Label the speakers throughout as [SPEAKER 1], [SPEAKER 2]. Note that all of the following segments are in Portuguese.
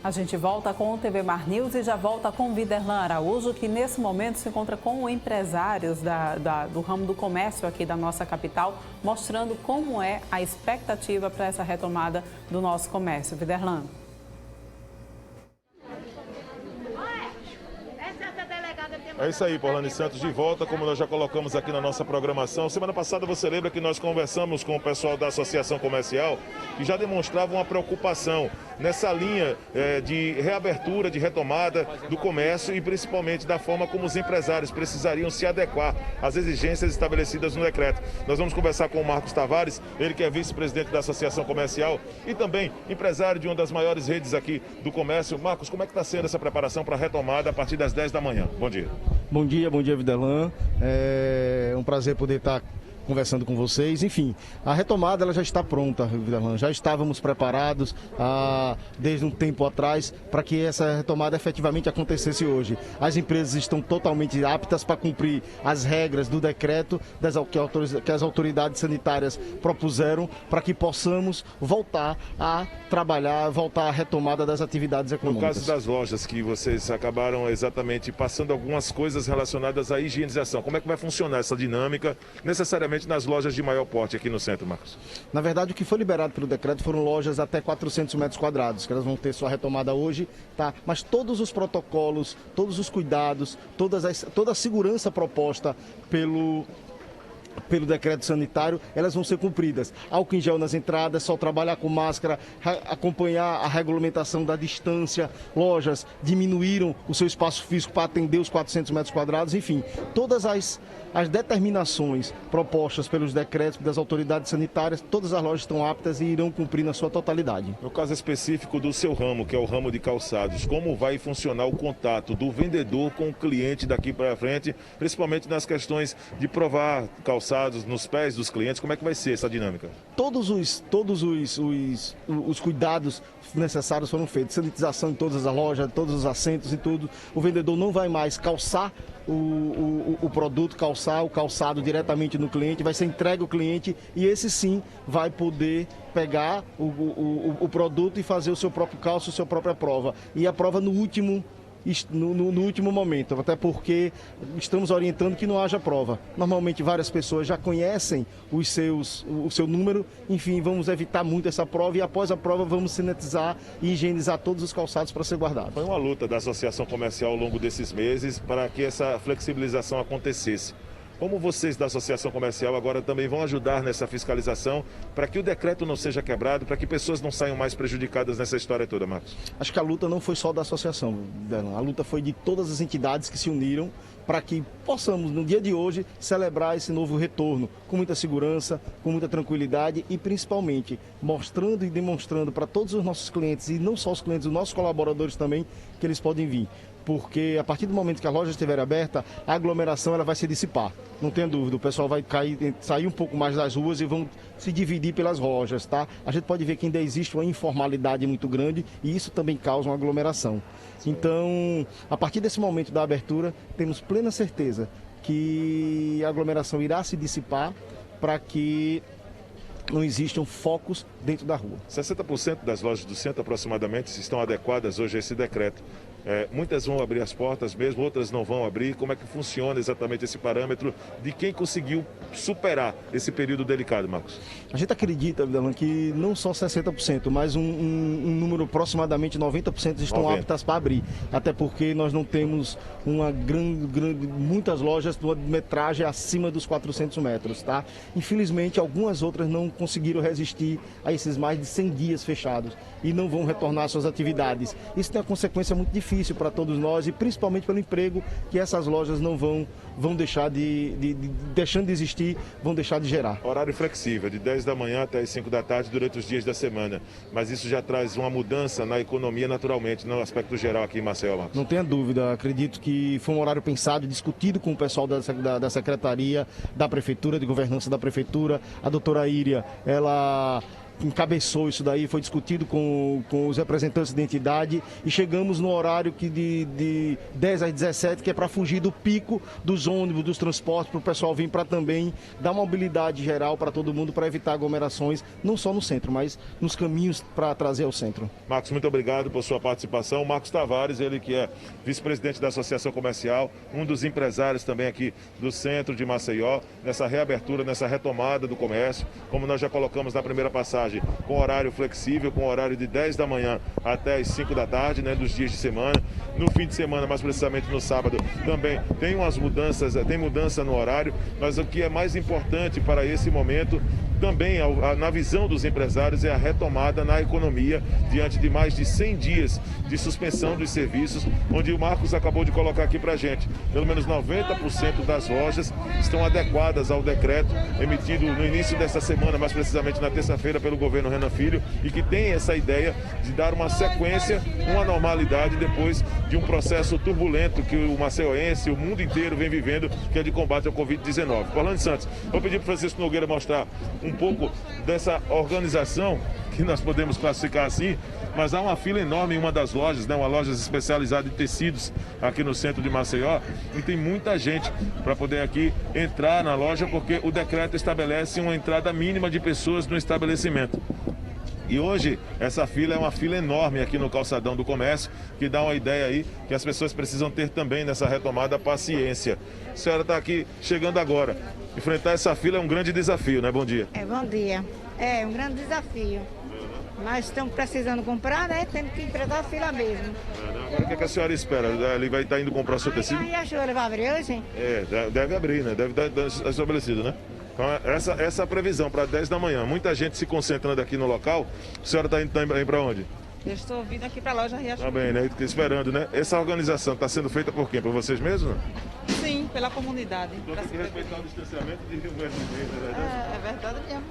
[SPEAKER 1] A gente volta com o TV Mar News e já volta com o Viderlan Araújo, que nesse momento se encontra com empresários do ramo do comércio aqui da nossa capital, mostrando como é a expectativa para essa retomada do nosso comércio. Viderlan.
[SPEAKER 2] É isso aí, Paulane Santos de volta, como nós já colocamos aqui na nossa programação. Semana passada você lembra que nós conversamos com o pessoal da Associação Comercial que já demonstrava uma preocupação nessa linha de reabertura, de retomada do comércio e principalmente da forma como os empresários precisariam se adequar às exigências estabelecidas no decreto. Nós vamos conversar com o Marcos Tavares, ele que é vice-presidente da Associação Comercial e também empresário de uma das maiores redes aqui do comércio. Marcos, como é que está sendo essa preparação para a retomada a partir das 10 da manhã? Bom dia.
[SPEAKER 3] Bom dia, Viderlan. É um prazer poder estar conversando com vocês. Enfim, a retomada ela já está pronta, Viderlan. Já estávamos preparados desde um tempo atrás para que essa retomada efetivamente acontecesse hoje. As empresas estão totalmente aptas para cumprir as regras do decreto que as autoridades sanitárias propuseram para que possamos voltar a trabalhar, voltar à retomada das atividades econômicas.
[SPEAKER 2] No caso das lojas que vocês acabaram exatamente passando algumas coisas relacionadas à higienização, como é que vai funcionar essa dinâmica necessariamente nas lojas de maior porte aqui no centro, Marcos?
[SPEAKER 3] Na verdade, o que foi liberado pelo decreto foram lojas até 400 metros quadrados, que elas vão ter sua retomada hoje, tá? Mas todos os protocolos, todos os cuidados, toda a segurança proposta pelo decreto sanitário, elas vão ser cumpridas. Álcool em gel nas entradas, só trabalhar com máscara, acompanhar a regulamentação da distância, lojas diminuíram o seu espaço físico para atender os 400 metros quadrados, enfim, todas as determinações propostas pelos decretos das autoridades sanitárias, todas as lojas estão aptas e irão cumprir na sua totalidade.
[SPEAKER 2] No caso específico do seu ramo, que é o ramo de calçados, como vai funcionar o contato do vendedor com o cliente daqui para frente, principalmente nas questões de provar calçados nos pés dos clientes, como é que vai ser essa dinâmica?
[SPEAKER 3] Todos os cuidados necessários foram feitos, sanitização em todas as lojas, todos os assentos e tudo. O vendedor não vai mais calçar o produto, calçar o calçado diretamente no cliente, vai ser entregue ao cliente e esse sim vai poder pegar o produto e fazer o seu próprio calço, a sua própria prova. E a prova no último momento, até porque estamos orientando que não haja prova. Normalmente várias pessoas já conhecem o seu número, enfim, vamos evitar muito essa prova e após a prova vamos sanitizar e higienizar todos os calçados para ser guardado.
[SPEAKER 2] Foi uma luta da Associação Comercial ao longo desses meses para que essa flexibilização acontecesse. Como vocês da Associação Comercial agora também vão ajudar nessa fiscalização para que o decreto não seja quebrado, para que pessoas não saiam mais prejudicadas nessa história toda, Marcos?
[SPEAKER 3] Acho que a luta não foi só da associação, a luta foi de todas as entidades que se uniram para que possamos, no dia de hoje, celebrar esse novo retorno com muita segurança, com muita tranquilidade e principalmente mostrando e demonstrando para todos os nossos clientes e não só os clientes, os nossos colaboradores também, que eles podem vir. Porque a partir do momento que a loja estiver aberta, a aglomeração ela vai se dissipar. Não tenha dúvida, o pessoal vai sair um pouco mais das ruas e vão se dividir pelas lojas, tá? A gente pode ver que ainda existe uma informalidade muito grande e isso também causa uma aglomeração. Então, a partir desse momento da abertura, temos plena certeza que a aglomeração irá se dissipar para que não existam focos dentro da rua.
[SPEAKER 2] 60% das lojas do centro aproximadamente estão adequadas hoje a esse decreto. Muitas vão abrir as portas mesmo, outras não vão abrir. Como é que funciona exatamente esse parâmetro de quem conseguiu superar esse período delicado, Marcos?
[SPEAKER 3] A gente acredita, Viderlan, que não só 60%, mas um número aproximadamente 90% estão aptas para abrir. Até porque nós não temos muitas lojas de uma metragem acima dos 400 metros, tá? Infelizmente, algumas outras não conseguiram resistir a esses mais de 100 dias fechados e não vão retornar às suas atividades. Isso tem uma consequência muito difícil para todos nós e principalmente pelo emprego que essas lojas não vão deixar deixando de existir, vão deixar de gerar.
[SPEAKER 2] Horário flexível, de 10 da manhã até as 5 da tarde durante os dias da semana. Mas isso já traz uma mudança na economia naturalmente, no aspecto geral aqui em Maceió, Marcos.
[SPEAKER 3] Não tenha dúvida, acredito que foi um horário pensado, discutido com o pessoal da Secretaria, da Prefeitura, de Governança da Prefeitura. A doutora Íria, ela encabeçou isso daí, foi discutido com os representantes da entidade e chegamos no horário que de 10 às 17, que é para fugir do pico dos ônibus, dos transportes, para o pessoal vir para também dar mobilidade geral para todo mundo, para evitar aglomerações, não só no centro, mas nos caminhos para trazer ao centro.
[SPEAKER 2] Marcos, muito obrigado por sua participação. Marcos Tavares, ele que é vice-presidente da Associação Comercial, um dos empresários também aqui do centro de Maceió, nessa reabertura, nessa retomada do comércio, como nós já colocamos na primeira passagem, com horário flexível, com horário de 10 da manhã até as 5 da tarde, né, dos dias de semana. No fim de semana, mais precisamente no sábado, também tem umas mudanças, tem mudança no horário, mas o que é mais importante para esse momento, também na visão dos empresários, é a retomada na economia, diante de mais de 100 dias de suspensão dos serviços, onde o Marcos acabou de colocar aqui para a gente. Pelo menos 90% das lojas estão adequadas ao decreto emitido no início desta semana, mais precisamente na terça-feira, pelo governo Renan Filho, e que tem essa ideia de dar uma sequência, uma normalidade depois de um processo turbulento que o maceioense, o mundo inteiro vem vivendo, que é de combate ao Covid-19. Orlando Santos, vou pedir para o Francisco Nogueira mostrar um pouco dessa organização, que nós podemos classificar assim, mas há uma fila enorme em uma das lojas, né, uma loja especializada em tecidos aqui no centro de Maceió, e tem muita gente para poder aqui entrar na loja, porque o decreto estabelece uma entrada mínima de pessoas no estabelecimento. E hoje essa fila é uma fila enorme aqui no calçadão do comércio, que dá uma ideia aí que as pessoas precisam ter também nessa retomada paciência. A senhora está aqui chegando agora. Enfrentar essa fila é um grande desafio, né? Bom dia.
[SPEAKER 4] Bom dia. É um grande desafio. Nós estamos precisando comprar, né? Temos que enfrentar a fila mesmo.
[SPEAKER 2] Agora o que a senhora espera? Ele vai estar indo comprar o seu tecido?
[SPEAKER 4] E a Riachuelo vai abrir hoje?
[SPEAKER 2] Deve abrir, né? Deve estar estabelecido, né? Então, essa é a previsão para 10 da manhã. Muita gente se concentrando aqui no local. A senhora está indo para onde?
[SPEAKER 5] Eu estou vindo aqui para a loja Riachuelo.
[SPEAKER 2] Tá bem, né? Esperando, né? Essa organização está sendo feita por quem? Por vocês mesmos?
[SPEAKER 5] Sim, pela comunidade.
[SPEAKER 2] Então tem que respeitar o distanciamento de 1,5 metro, não é verdade?
[SPEAKER 5] É verdade mesmo.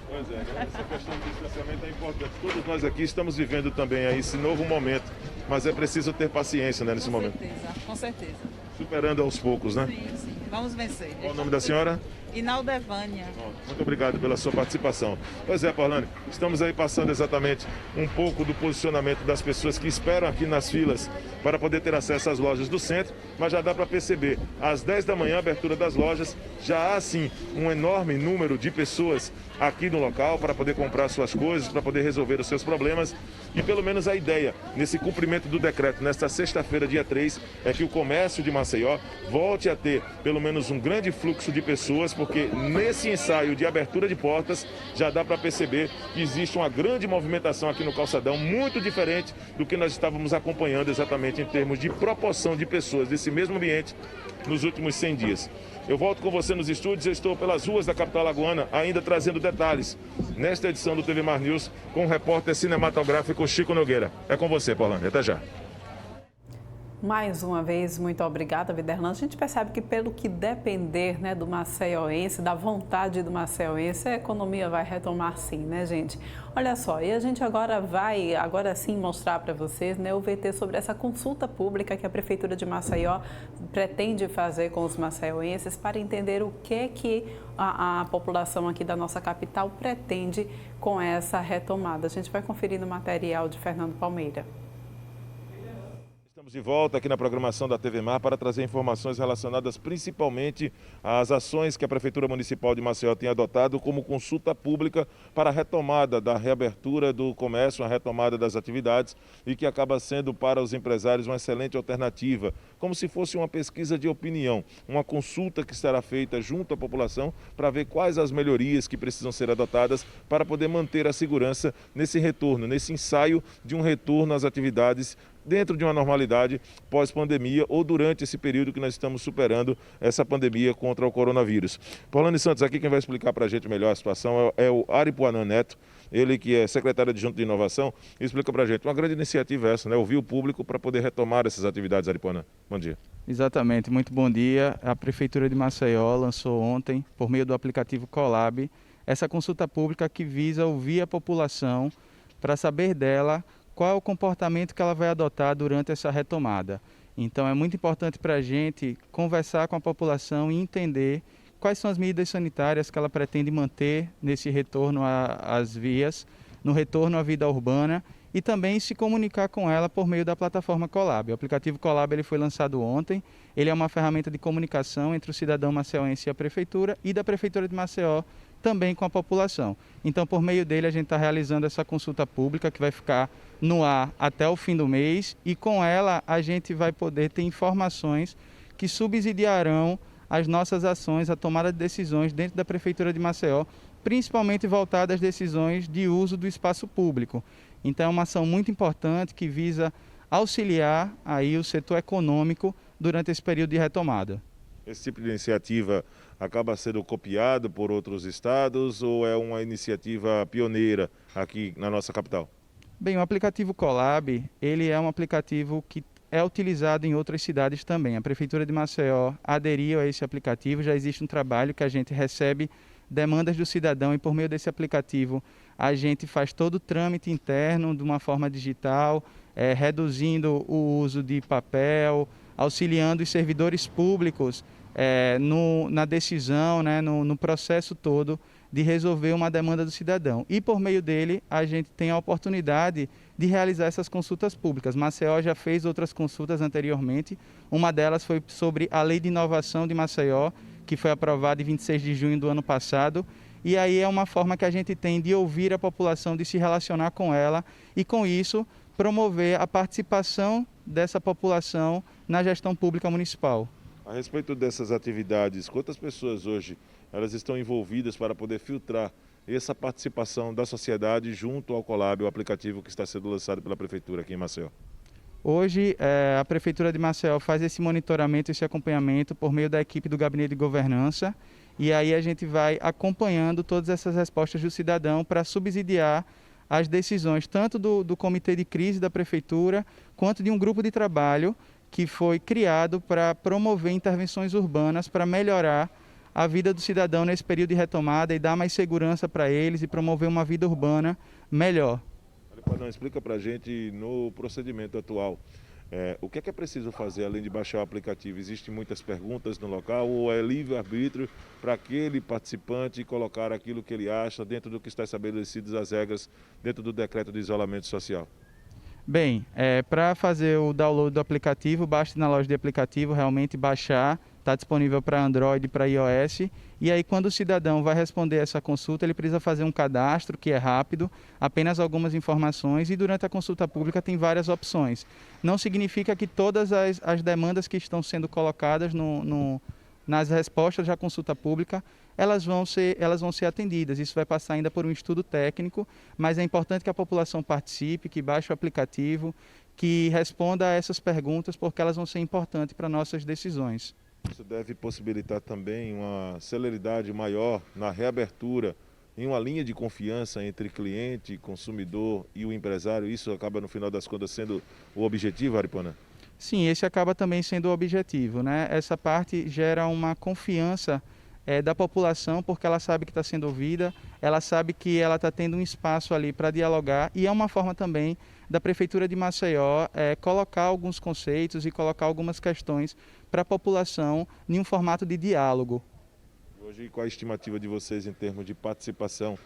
[SPEAKER 2] Pois é, né? Essa questão do distanciamento é importante. Todos nós aqui estamos vivendo também aí esse novo momento, mas é preciso ter paciência, né, nesse momento.
[SPEAKER 5] Com certeza.
[SPEAKER 2] Superando aos poucos, né?
[SPEAKER 5] Sim. Vamos vencer.
[SPEAKER 2] Qual o nome da senhora?
[SPEAKER 5] Inaldevânia.
[SPEAKER 2] Muito obrigado pela sua participação. Pois é, Paulane, estamos aí passando exatamente um pouco do posicionamento das pessoas que esperam aqui nas filas para poder ter acesso às lojas do centro, mas já dá para perceber, às 10 da manhã, abertura das lojas, já há sim um enorme número de pessoas aqui no local para poder comprar suas coisas, para poder resolver os seus problemas, e pelo menos a ideia, nesse cumprimento do decreto, nesta sexta-feira, dia 3, é que o comércio de Maceió volte a ter pelo menos um grande fluxo de pessoas, porque nesse ensaio de abertura de portas já dá para perceber que existe uma grande movimentação aqui no calçadão, muito diferente do que nós estávamos acompanhando exatamente em termos de proporção de pessoas desse mesmo ambiente nos últimos 100 dias. Eu volto com você nos estúdios, eu estou pelas ruas da capital alagoana, ainda trazendo detalhes nesta edição do TV Mar News com o repórter cinematográfico Chico Nogueira. É com você, Paulane. Até já.
[SPEAKER 1] Mais uma vez, muito obrigada, Viderlan. A gente percebe que pelo que depender, né, do maceioense, da vontade do maceioense, a economia vai retomar sim, né, gente? Olha só, e a gente agora vai, sim, mostrar para vocês, né, o VT sobre essa consulta pública que a Prefeitura de Maceió pretende fazer com os maceioenses para entender o que a população aqui da nossa capital pretende com essa retomada. A gente vai conferir no material de Fernando Palmeira.
[SPEAKER 2] Estamos de volta aqui na programação da TV Mar para trazer informações relacionadas principalmente às ações que a Prefeitura Municipal de Maceió tem adotado como consulta pública para a retomada da reabertura do comércio, a retomada das atividades e que acaba sendo para os empresários uma excelente alternativa, como se fosse uma pesquisa de opinião, uma consulta que será feita junto à população para ver quais as melhorias que precisam ser adotadas para poder manter a segurança nesse retorno, nesse ensaio de um retorno às atividades dentro de uma normalidade pós-pandemia ou durante esse período que nós estamos superando essa pandemia contra o coronavírus. Paulane Santos, aqui quem vai explicar para a gente melhor a situação é o Aripuanã Neto, ele que é secretário adjunto de inovação, e explica para a gente. Uma grande iniciativa essa, né? Ouvir o público para poder retomar essas atividades, Aripuanã. Bom dia.
[SPEAKER 6] Exatamente, muito bom dia. A Prefeitura de Maceió lançou ontem, por meio do aplicativo Colab, essa consulta pública que visa ouvir a população para saber dela qual é o comportamento que ela vai adotar durante essa retomada. Então é muito importante para a gente conversar com a população e entender quais são as medidas sanitárias que ela pretende manter nesse retorno às vias, no retorno à vida urbana, e também se comunicar com ela por meio da plataforma Colab. O aplicativo Colab ele foi lançado ontem, ele é uma ferramenta de comunicação entre o cidadão maceioense e a Prefeitura, e da Prefeitura de Maceió também com a população. Então, por meio dele, a gente está realizando essa consulta pública que vai ficar no ar até o fim do mês, e com ela a gente vai poder ter informações que subsidiarão as nossas ações, a tomada de decisões dentro da Prefeitura de Maceió, principalmente voltada às decisões de uso do espaço público. Então é uma ação muito importante que visa auxiliar aí o setor econômico durante esse período de retomada.
[SPEAKER 2] Esse tipo de iniciativa acaba sendo copiado por outros estados ou é uma iniciativa pioneira aqui na nossa capital?
[SPEAKER 6] Bem, o aplicativo Colab, ele é um aplicativo que é utilizado em outras cidades também. A Prefeitura de Maceió aderiu a esse aplicativo, já existe um trabalho que a gente recebe demandas do cidadão e por meio desse aplicativo a gente faz todo o trâmite interno de uma forma digital, reduzindo o uso de papel, auxiliando os servidores públicos na decisão, né, no processo todo de resolver uma demanda do cidadão. E por meio dele a gente tem a oportunidade de realizar essas consultas públicas. Maceió já fez outras consultas anteriormente, uma delas foi sobre a Lei de Inovação de Maceió, que foi aprovada em 26 de junho do ano passado, e aí é uma forma que a gente tem de ouvir a população, de se relacionar com ela e com isso promover a participação dessa população na gestão pública municipal.
[SPEAKER 2] A respeito dessas atividades, quantas pessoas hoje elas estão envolvidas para poder filtrar essa participação da sociedade junto ao Colab, o aplicativo que está sendo lançado pela Prefeitura aqui em Maceió?
[SPEAKER 6] Hoje, a Prefeitura de Maceió faz esse monitoramento, esse acompanhamento por meio da equipe do Gabinete de Governança, e aí a gente vai acompanhando todas essas respostas do cidadão para subsidiar as decisões, tanto do Comitê de Crise da Prefeitura, quanto de um grupo de trabalho que foi criado para promover intervenções urbanas para melhorar a vida do cidadão nesse período de retomada e dar mais segurança para eles e promover uma vida urbana melhor.
[SPEAKER 2] Não, explica para a gente no procedimento atual, o que é preciso fazer além de baixar o aplicativo? Existem muitas perguntas no local ou é livre-arbítrio para aquele participante colocar aquilo que ele acha dentro do que está estabelecidas as regras dentro do decreto de isolamento social?
[SPEAKER 6] Bem, para fazer o download do aplicativo, basta ir na loja de aplicativo, realmente baixar, está disponível para Android e para iOS, e aí quando o cidadão vai responder essa consulta, ele precisa fazer um cadastro que é rápido, apenas algumas informações, e durante a consulta pública tem várias opções. Não significa que todas as demandas que estão sendo colocadas nas respostas da consulta pública, elas vão ser atendidas. Isso vai passar ainda por um estudo técnico, mas é importante que a população participe, que baixe o aplicativo, que responda a essas perguntas, porque elas vão ser importantes para nossas decisões.
[SPEAKER 2] Isso deve possibilitar também uma celeridade maior na reabertura, em uma linha de confiança entre cliente, consumidor e o empresário. Isso acaba, no final das contas, sendo o objetivo, Aripana?
[SPEAKER 6] Sim, esse acaba também sendo o objetivo, né? Essa parte gera uma confiança da população, porque ela sabe que está sendo ouvida, ela sabe que ela está tendo um espaço ali para dialogar, e é uma forma também da Prefeitura de Maceió colocar alguns conceitos e colocar algumas questões para a população em um formato de diálogo.
[SPEAKER 2] Hoje, qual a estimativa de vocês em termos de participação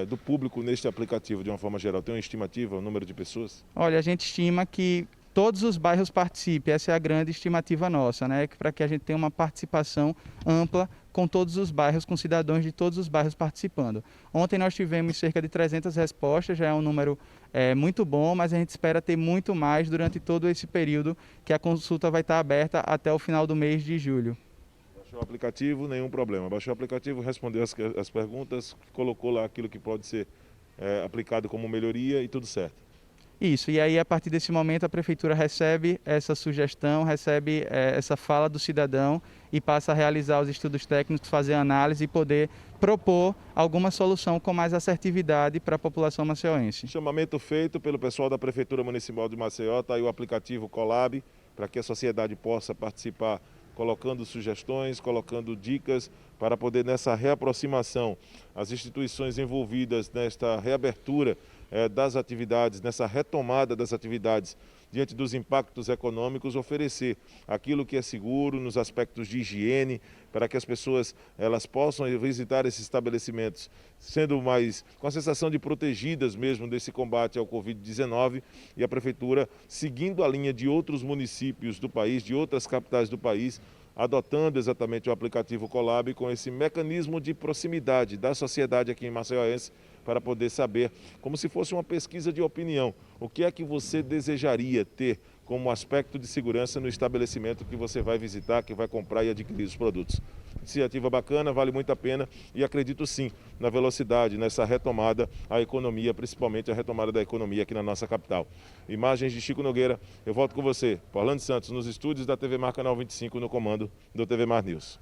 [SPEAKER 2] do público neste aplicativo de uma forma geral? Tem uma estimativa, o número de pessoas?
[SPEAKER 6] Olha, a gente estima que todos os bairros participem, essa é a grande estimativa nossa, né? Para que a gente tenha uma participação ampla com todos os bairros, com cidadãos de todos os bairros participando. Ontem nós tivemos cerca de 300 respostas, já é um número muito bom, mas a gente espera ter muito mais durante todo esse período que a consulta vai estar aberta até o final do mês de julho.
[SPEAKER 2] Baixou o aplicativo, nenhum problema. Baixou o aplicativo, respondeu as perguntas, colocou lá aquilo que pode ser aplicado como melhoria e tudo certo.
[SPEAKER 6] Isso, e aí a partir desse momento a Prefeitura recebe essa sugestão, recebe essa fala do cidadão e passa a realizar os estudos técnicos, fazer análise e poder propor alguma solução com mais assertividade para a população maceioense.
[SPEAKER 2] Chamamento feito pelo pessoal da Prefeitura Municipal de Maceió, está aí o aplicativo Colab, para que a sociedade possa participar, colocando sugestões, colocando dicas para poder nessa reaproximação, as instituições envolvidas nesta reabertura das atividades, nessa retomada das atividades, diante dos impactos econômicos, oferecer aquilo que é seguro nos aspectos de higiene, para que as pessoas elas possam visitar esses estabelecimentos sendo mais, com a sensação de protegidas mesmo desse combate ao Covid-19, e a Prefeitura, seguindo a linha de outros municípios do país, de outras capitais do país, adotando exatamente o aplicativo Colab com esse mecanismo de proximidade da sociedade aqui em Maceióense, para poder saber, como se fosse uma pesquisa de opinião, o que é que você desejaria ter como aspecto de segurança no estabelecimento que você vai visitar, que vai comprar e adquirir os produtos. Iniciativa bacana, vale muito a pena e acredito sim na velocidade, nessa retomada à economia, principalmente a retomada da economia aqui na nossa capital. Imagens de Chico Nogueira, eu volto com você, Orlando Santos, nos estúdios da TV Mar Canal 25, no comando do TV Mar News.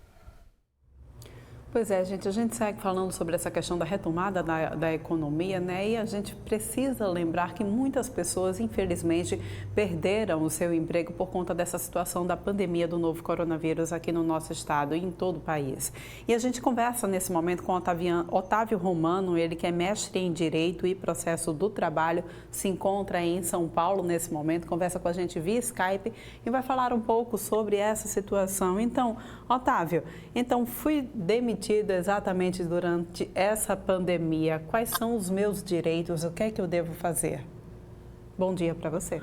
[SPEAKER 1] Pois é, gente, a gente segue falando sobre essa questão da retomada da economia, né? E a gente precisa lembrar que muitas pessoas, infelizmente, perderam o seu emprego por conta dessa situação da pandemia do novo coronavírus aqui no nosso estado e em todo o país. E a gente conversa nesse momento com Otávio Romano, ele que é mestre em Direito e Processo do Trabalho, se encontra em São Paulo nesse momento, conversa com a gente via Skype e vai falar um pouco sobre essa situação. Então, Otávio, fui demitido exatamente durante essa pandemia. Quais são os meus direitos? O que é que eu devo fazer? Bom dia para você.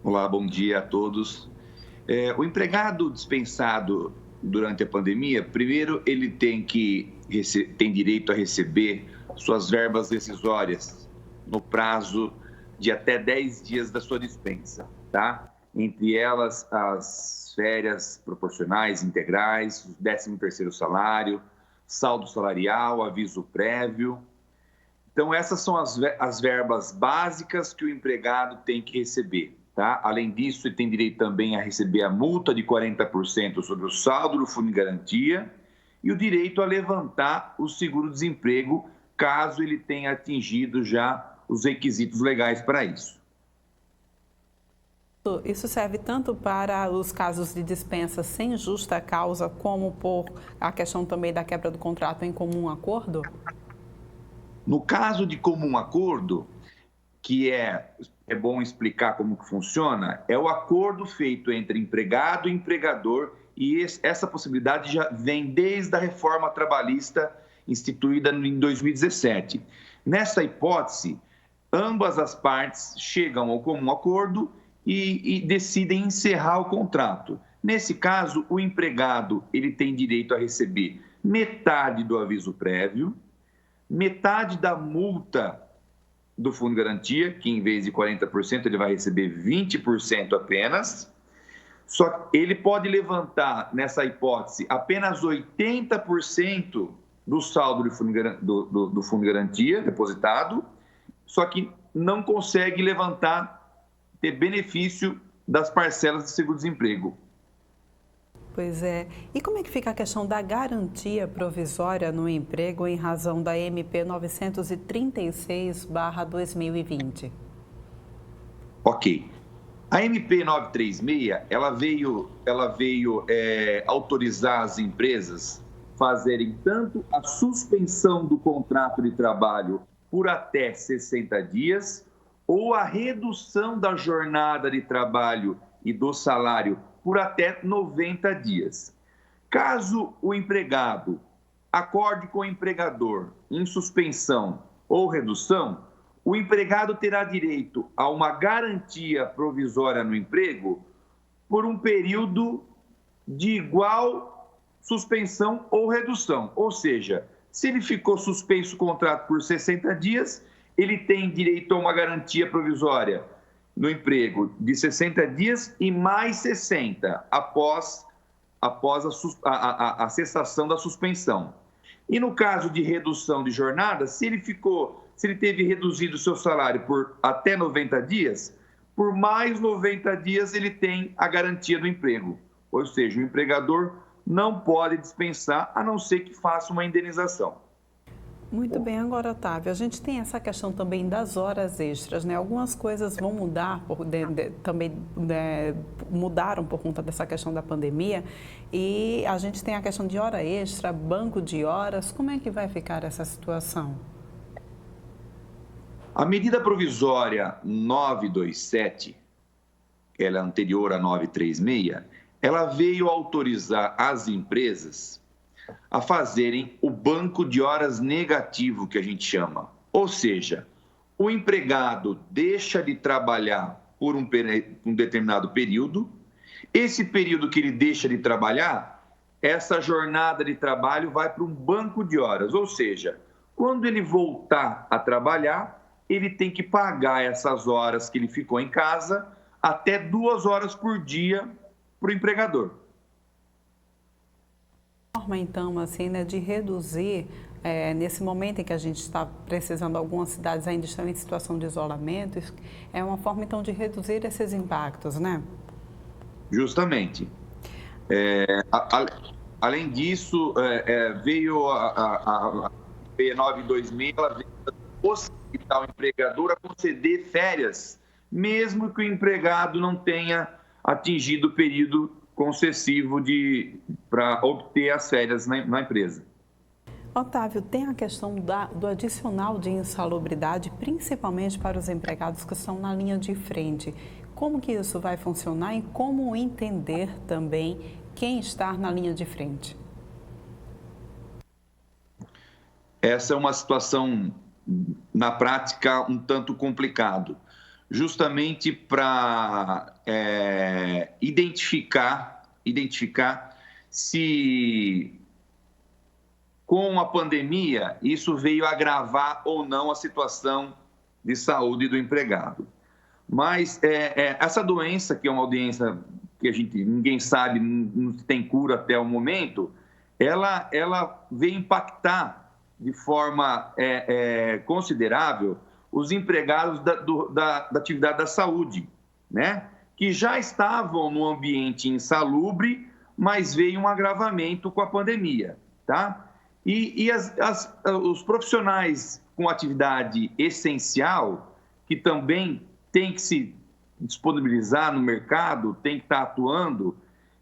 [SPEAKER 7] Olá, bom dia a todos. O empregado dispensado durante a pandemia, primeiro ele tem direito a receber suas verbas rescisórias no prazo de até 10 dias da sua dispensa, tá? Entre elas as férias proporcionais, integrais, o 13º salário, saldo salarial, aviso prévio. Então, essas são as verbas básicas que o empregado tem que receber, tá? Além disso, ele tem direito também a receber a multa de 40% sobre o saldo do Fundo de Garantia e o direito a levantar o seguro-desemprego, caso ele tenha atingido já os requisitos legais para isso.
[SPEAKER 1] Isso serve tanto para os casos de dispensa sem justa causa, como por a questão também da quebra do contrato em comum acordo?
[SPEAKER 7] No caso de comum acordo, que é bom explicar como que funciona, é o acordo feito entre empregado e empregador, e essa possibilidade já vem desde a reforma trabalhista instituída em 2017. Nessa hipótese, ambas as partes chegam ao comum acordo e decidem encerrar o contrato. Nesse caso, o empregado ele tem direito a receber metade do aviso prévio, metade da multa do Fundo de Garantia, que em vez de 40% ele vai receber 20% apenas. Só que ele pode levantar, nessa hipótese, apenas 80% do saldo do Fundo de Garantia depositado, só que não consegue levantar, ter benefício das parcelas de seguro-desemprego.
[SPEAKER 1] Pois é. E como é que fica a questão da garantia provisória no emprego em razão da MP 936/2020?
[SPEAKER 7] Ok. A MP 936, ela veio autorizar as empresas fazerem tanto a suspensão do contrato de trabalho por até 60 dias, ou a redução da jornada de trabalho e do salário por até 90 dias. Caso o empregado acorde com o empregador em suspensão ou redução, o empregado terá direito a uma garantia provisória no emprego por um período de igual suspensão ou redução. Ou seja, se ele ficou suspenso o contrato por 60 dias, ele tem direito a uma garantia provisória no emprego de 60 dias e mais 60 após a cessação da suspensão. E no caso de redução de jornada, se ele teve reduzido o seu salário por até 90 dias, por mais 90 dias ele tem a garantia do emprego. Ou seja, o empregador não pode dispensar, a não ser que faça uma indenização.
[SPEAKER 1] Muito bem, agora, Otávio, a gente tem essa questão também das horas extras, né? Algumas coisas vão mudar, mudaram por conta dessa questão da pandemia, e a gente tem a questão de hora extra, banco de horas. Como é que vai ficar essa situação?
[SPEAKER 7] A medida provisória 927, que ela é anterior à 936, ela veio autorizar as empresas a fazerem o banco de horas negativo, que a gente chama. Ou seja, o empregado deixa de trabalhar por um determinado período. Esse período que ele deixa de trabalhar, essa jornada de trabalho vai para um banco de horas. Ou seja, quando ele voltar a trabalhar, ele tem que pagar essas horas que ele ficou em casa, até 2 horas por dia para o empregador.
[SPEAKER 1] Forma, então, assim, né, de reduzir, nesse momento em que a gente está precisando, algumas cidades ainda estão em situação de isolamento, é uma forma, então, de reduzir esses impactos, né? Justamente.
[SPEAKER 7] Além disso, veio a P926, ela veio possibilitar o empregador a conceder férias, mesmo que o empregado não tenha atingido o período concessivo para obter as férias na empresa.
[SPEAKER 1] Otávio, tem a questão do adicional de insalubridade, principalmente para os empregados que estão na linha de frente. Como que isso vai funcionar e como entender também quem está na linha de frente?
[SPEAKER 7] Essa é uma situação, na prática, um tanto complicado, justamente para identificar se, com a pandemia, isso veio agravar ou não a situação de saúde do empregado. Mas essa doença, que é uma doença que ninguém sabe, não tem cura até o momento, ela veio impactar de forma considerável os empregados da atividade da saúde, né? Que já estavam no ambiente insalubre, mas veio um agravamento com a pandemia, tá? E os profissionais com atividade essencial, que também tem que se disponibilizar no mercado, tem que estar atuando,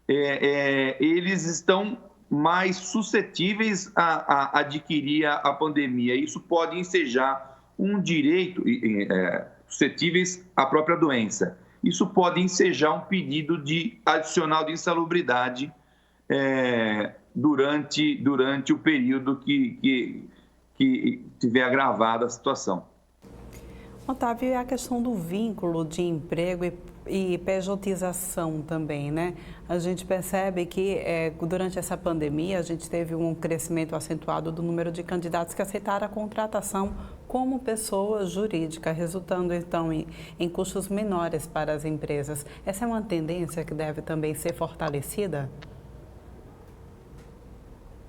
[SPEAKER 7] eles estão mais suscetíveis a adquirir a pandemia. Isso pode ensejar um direito, suscetíveis à própria doença. Isso pode ensejar um pedido de adicional de insalubridade durante o período que tiver agravada a situação.
[SPEAKER 1] Otávio, e a questão do vínculo de emprego e pejotização também, né? A gente percebe que durante essa pandemia a gente teve um crescimento acentuado do número de candidatos que aceitaram a contratação como pessoa jurídica, resultando então em custos menores para as empresas. Essa é uma tendência que deve também ser fortalecida?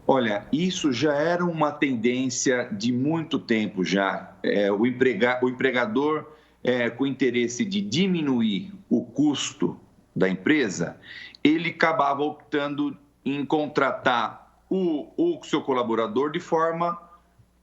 [SPEAKER 7] Olha, isso já era uma tendência de muito tempo já. O empregador, com interesse de diminuir o custo da empresa, ele acabava optando em contratar o seu colaborador de forma,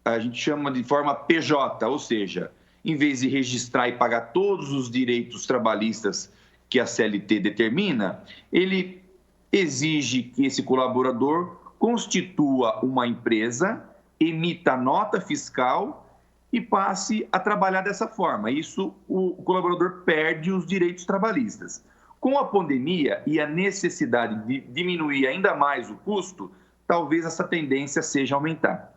[SPEAKER 7] a gente chama de forma PJ, ou seja, em vez de registrar e pagar todos os direitos trabalhistas que a CLT determina, ele exige que esse colaborador constitua uma empresa, emita nota fiscal e passe a trabalhar dessa forma. Isso, o colaborador perde os direitos trabalhistas. Com a pandemia e a necessidade de diminuir ainda mais o custo, talvez essa tendência seja aumentar.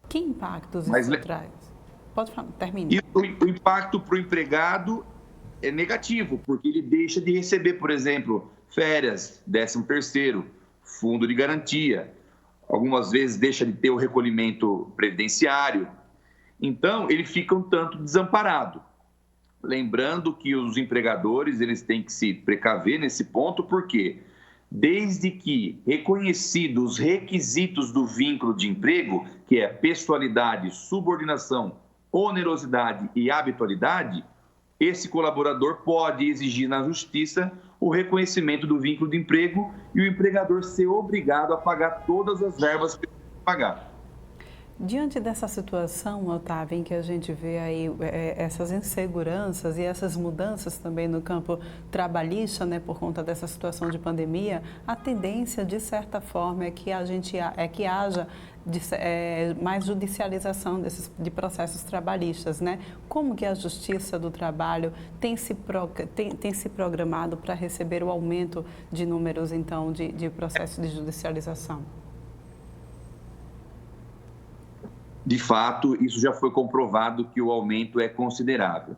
[SPEAKER 1] Que impactos isso traz? Pode falar, termine.
[SPEAKER 7] O impacto para o empregado é negativo, porque ele deixa de receber, por exemplo, férias, 13º, fundo de garantia. Algumas vezes deixa de ter o recolhimento previdenciário. Então, ele fica um tanto desamparado. Lembrando que os empregadores eles têm que se precaver nesse ponto, porque desde que reconhecidos os requisitos do vínculo de emprego, que é pessoalidade, subordinação, onerosidade e habitualidade, esse colaborador pode exigir na justiça o reconhecimento do vínculo de emprego e o empregador ser obrigado a pagar todas as verbas que ele tem que pagar.
[SPEAKER 1] Diante dessa situação, Otávio, em que a gente vê aí essas inseguranças e essas mudanças também no campo trabalhista, né, por conta dessa situação de pandemia, a tendência, de certa forma, é que haja mais judicialização de processos trabalhistas, né? Como que a Justiça do Trabalho tem se programado para receber o aumento de números, então, de processos de judicialização?
[SPEAKER 7] De fato, isso já foi comprovado que o aumento é considerável.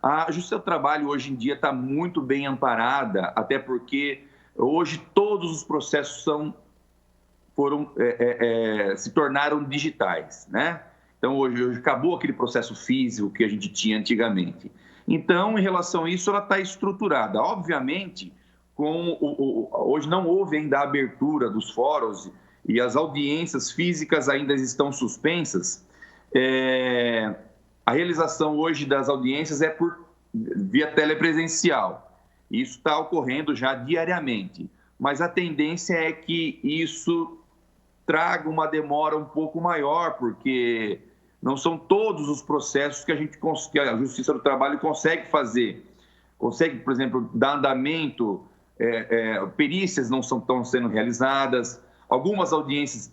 [SPEAKER 7] A Justiça do Trabalho hoje em dia está muito bem amparada, até porque hoje todos os processos se tornaram digitais, né? Então, hoje acabou aquele processo físico que a gente tinha antigamente. Então, em relação a isso, ela está estruturada. Obviamente, hoje não houve ainda a abertura dos fóruns e as audiências físicas ainda estão suspensas. A realização hoje das audiências é via telepresencial. Isso está ocorrendo já diariamente. Mas a tendência é que isso traga uma demora um pouco maior, porque não são todos os processos que a Justiça do Trabalho consegue fazer. Consegue, por exemplo, dar andamento, perícias não estão sendo realizadas, algumas audiências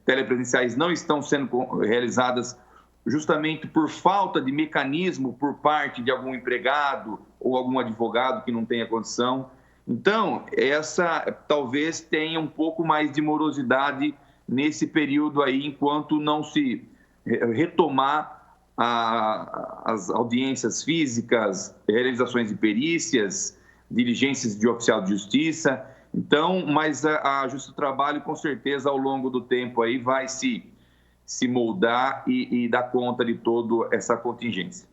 [SPEAKER 7] telepresenciais não estão sendo realizadas justamente por falta de mecanismo por parte de algum empregado ou algum advogado que não tenha condição. Então, essa talvez tenha um pouco mais de morosidade nesse período aí, enquanto não se retomar as audiências físicas, realizações de perícias, diligências de oficial de justiça. Então, mas a Justiça do Trabalho, com certeza, ao longo do tempo aí vai se moldar e dar conta de toda essa contingência.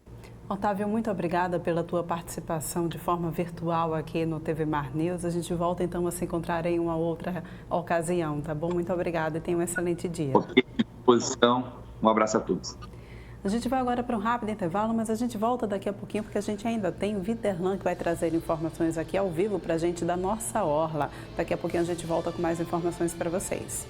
[SPEAKER 1] Otávio, muito obrigada pela tua participação de forma virtual aqui no TV Mar News. A gente volta então a se encontrar em uma outra ocasião, tá bom? Muito obrigada e tenha um excelente dia.
[SPEAKER 7] Ok, à disposição. Um abraço a todos.
[SPEAKER 1] A gente vai agora para um rápido intervalo, mas a gente volta daqui a pouquinho porque a gente ainda tem o Viderlan que vai trazer informações aqui ao vivo para a gente da nossa orla. Daqui a pouquinho a gente volta com mais informações para vocês.